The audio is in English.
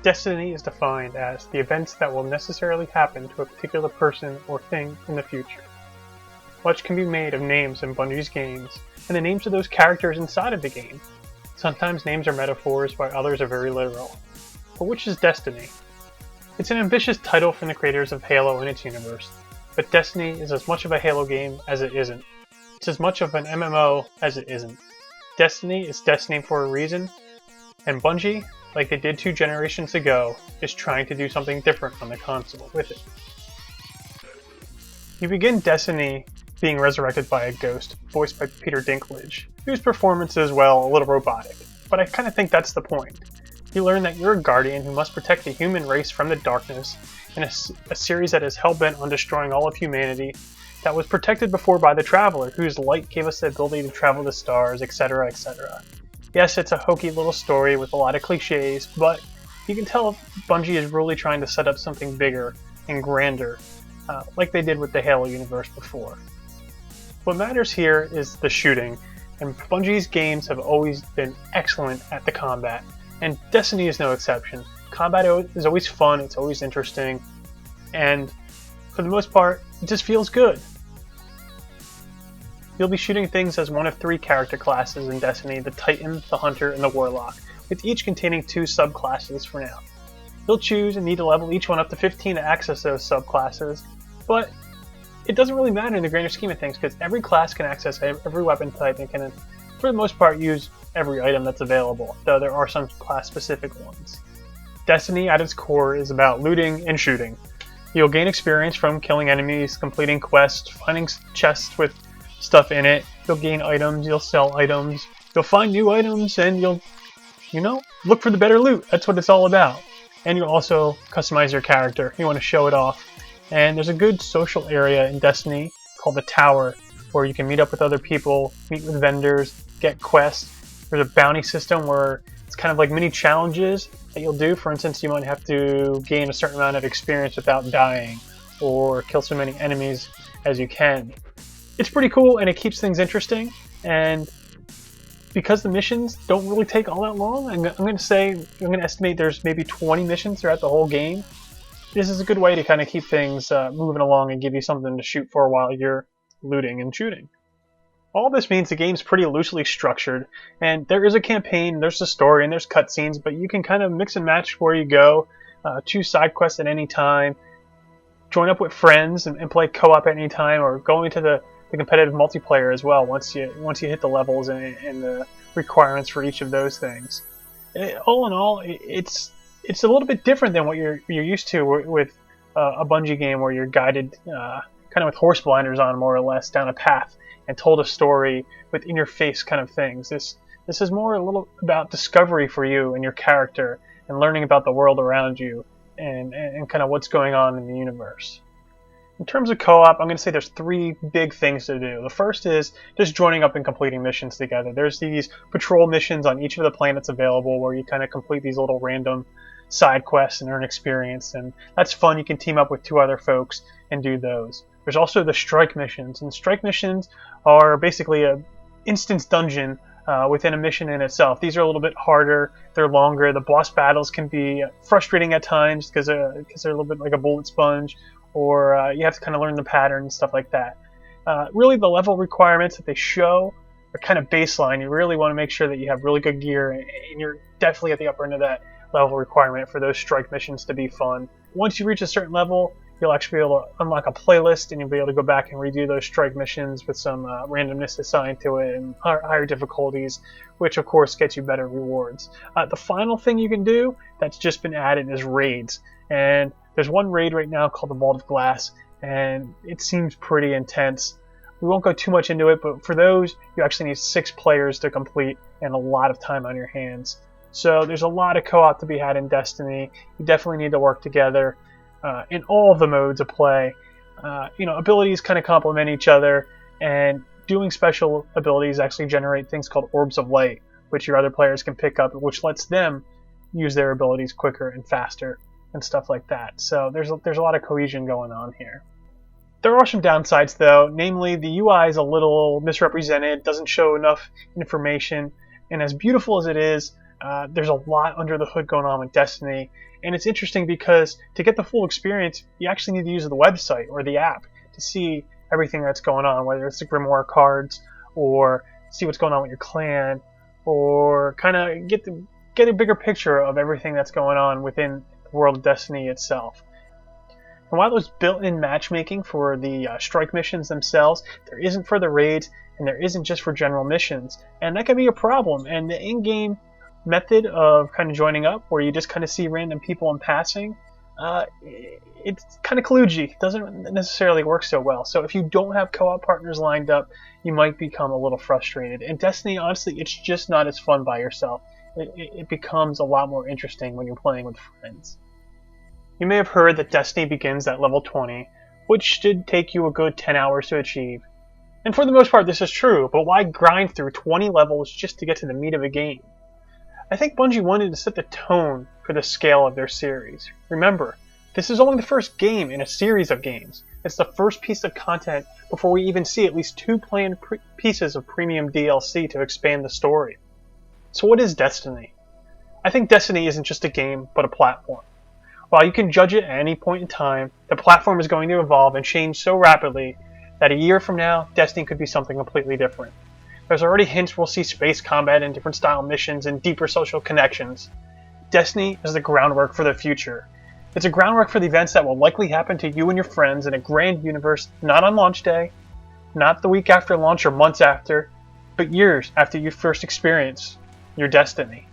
Destiny is defined as the events that will necessarily happen to a particular person or thing in the future. Much can be made of names in Bungie's games, and the names of those characters inside of the game. Sometimes names are metaphors, while others are very literal. But which is Destiny? It's an ambitious title from the creators of Halo and its universe, but Destiny is as much of a Halo game as it isn't. It's as much of an MMO as it isn't. Destiny is Destiny for a reason, and Bungie, like they did 2 generations ago, is trying to do something different on the console with it. You begin Destiny being resurrected by a ghost, voiced by Peter Dinklage, whose performance is, well, a little robotic, but I kind of think that's the point. You learn that you're a guardian who must protect the human race from the darkness in a series that is hell-bent on destroying all of humanity, that was protected before by the Traveler, whose light gave us the ability to travel the stars, etc., etc. Yes, it's a hokey little story with a lot of cliches, but you can tell Bungie is really trying to set up something bigger and grander, like they did with the Halo universe before. What matters here is the shooting, and Bungie's games have always been excellent at the combat, and Destiny is no exception. Combat is always fun, it's always interesting, and for the most part, it just feels good. You'll be shooting things as one of 3 character classes in Destiny, the Titan, the Hunter, and the Warlock, with each containing 2 subclasses for now. You'll choose and need to level each one up to 15 to access those subclasses, but it doesn't really matter in the grander scheme of things, because every class can access every weapon type and can, for the most part, use every item that's available, though there are some class-specific ones. Destiny, at its core, is about looting and shooting. You'll gain experience from killing enemies, completing quests, finding chests with stuff in it. You'll gain items, you'll sell items, you'll find new items, and you'll, look for the better loot. That's what it's all about. And you'll also customize your character. You want to show it off. And there's a good social area in Destiny called the Tower, where you can meet up with other people, meet with vendors, get quests. There's a bounty system where it's kind of like mini challenges that you'll do. For instance, you might have to gain a certain amount of experience without dying, or kill so many enemies as you can. It's pretty cool, and it keeps things interesting, and because the missions don't really take all that long, I'm going to estimate there's maybe 20 missions throughout the whole game. This is a good way to kind of keep things moving along and give you something to shoot for while you're looting and shooting. All this means the game's pretty loosely structured, and there is a campaign, there's a story, and there's cutscenes, but you can kind of mix and match where you go, choose side quests at any time, join up with friends and play co-op at any time, or go into the competitive multiplayer as well once you hit the levels and the requirements for each of those things. All in all, it's a little bit different than what you're used to with a Bungie game where you're guided kind of with horse blinders on, more or less, down a path and told a story with in-your-face kind of things. This is more a little about discovery for you and your character and learning about the world around you and kind of what's going on in the universe. In terms of co-op, I'm going to say there's 3 big things to do. The first is just joining up and completing missions together. There's these patrol missions on each of the planets available where you kind of complete these little random side quests and earn experience, and that's fun. You can team up with 2 other folks and do those. There's also the strike missions, and strike missions are basically an instance dungeon within a mission in itself. These are a little bit harder, they're longer, the boss battles can be frustrating at times because they're a little bit like a bullet sponge, or you have to kind of learn the pattern and stuff like that. Really, the level requirements that they show are kind of baseline. You really want to make sure that you have really good gear, and you're definitely at the upper end of that level requirement for those strike missions to be fun. Once you reach a certain level, you'll actually be able to unlock a playlist, and you'll be able to go back and redo those strike missions with some randomness assigned to it and higher difficulties, which of course gets you better rewards. The final thing you can do that's just been added is raids, and there's one raid right now called the Vault of Glass, and it seems pretty intense. We won't go too much into it, but for those, you actually need 6 players to complete and a lot of time on your hands. So there's a lot of co-op to be had in Destiny. You definitely need to work together in all of the modes of play. Abilities kind of complement each other, and doing special abilities actually generate things called Orbs of Light, which your other players can pick up, which lets them use their abilities quicker and faster and stuff like that. So there's a lot of cohesion going on here. There are some downsides though, namely the UI is a little misrepresented, doesn't show enough information, and as beautiful as it is, There's a lot under the hood going on with Destiny, and it's interesting because to get the full experience, you actually need to use the website or the app to see everything that's going on, whether it's the Grimoire cards or see what's going on with your clan, or kind of get a bigger picture of everything that's going on within the world of Destiny itself. And while there's built-in matchmaking for the strike missions themselves, there isn't for the raids, and there isn't just for general missions, and that can be a problem. And the in-game method of kind of joining up, where you just kind of see random people in passing, it's kind of kludgy. It doesn't necessarily work so well. So if you don't have co-op partners lined up, you might become a little frustrated. And Destiny, honestly, it's just not as fun by yourself. It becomes a lot more interesting when you're playing with friends. You may have heard that Destiny begins at level 20, which should take you a good 10 hours to achieve. And for the most part, this is true, but why grind through 20 levels just to get to the meat of a game? I think Bungie wanted to set the tone for the scale of their series. Remember, this is only the first game in a series of games. It's the first piece of content before we even see at least 2 planned pieces of premium DLC to expand the story. So what is Destiny? I think Destiny isn't just a game, but a platform. While you can judge it at any point in time, the platform is going to evolve and change so rapidly that a year from now, Destiny could be something completely different. There's already hints we'll see space combat and different style missions and deeper social connections. Destiny is the groundwork for the future. It's a groundwork for the events that will likely happen to you and your friends in a grand universe, not on launch day, not the week after launch or months after, but years after you first experience your Destiny.